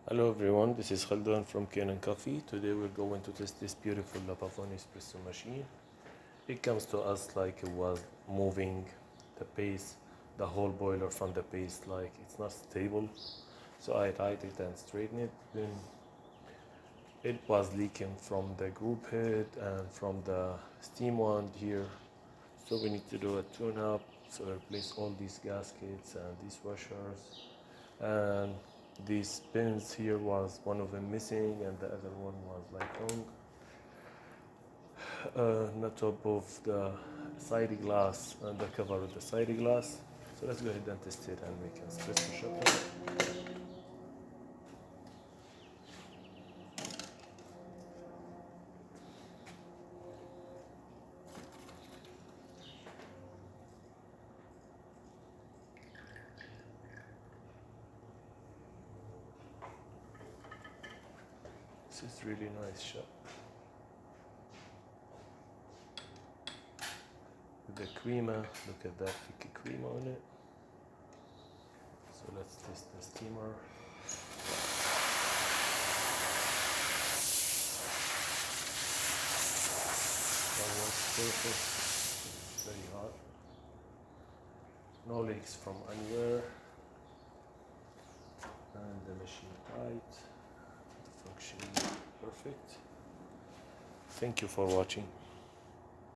Hello everyone, this is Khaldun from Kanen Coffee. Today we're going to test this beautiful Pavoni Espresso machine. It comes to us like it was moving the paste, the whole boiler from the paste, like it's not stable. So I tied it and straightened it. Then it was leaking from the group head and from the steam wand here. So we need to do a tune-up. So replace all these gaskets and these washers. And these pins here was one of them missing and the other one was like wrong. On the top of the side glass and the cover of the side glass. So let's go ahead and test it and make an espresso shot. This is really nice shot. With the creamer, look at that thick creamer on it. So let's test the steamer. That was perfect, very hot. No leaks from anywhere. And the machine tight. The function perfect. Thank you for watching.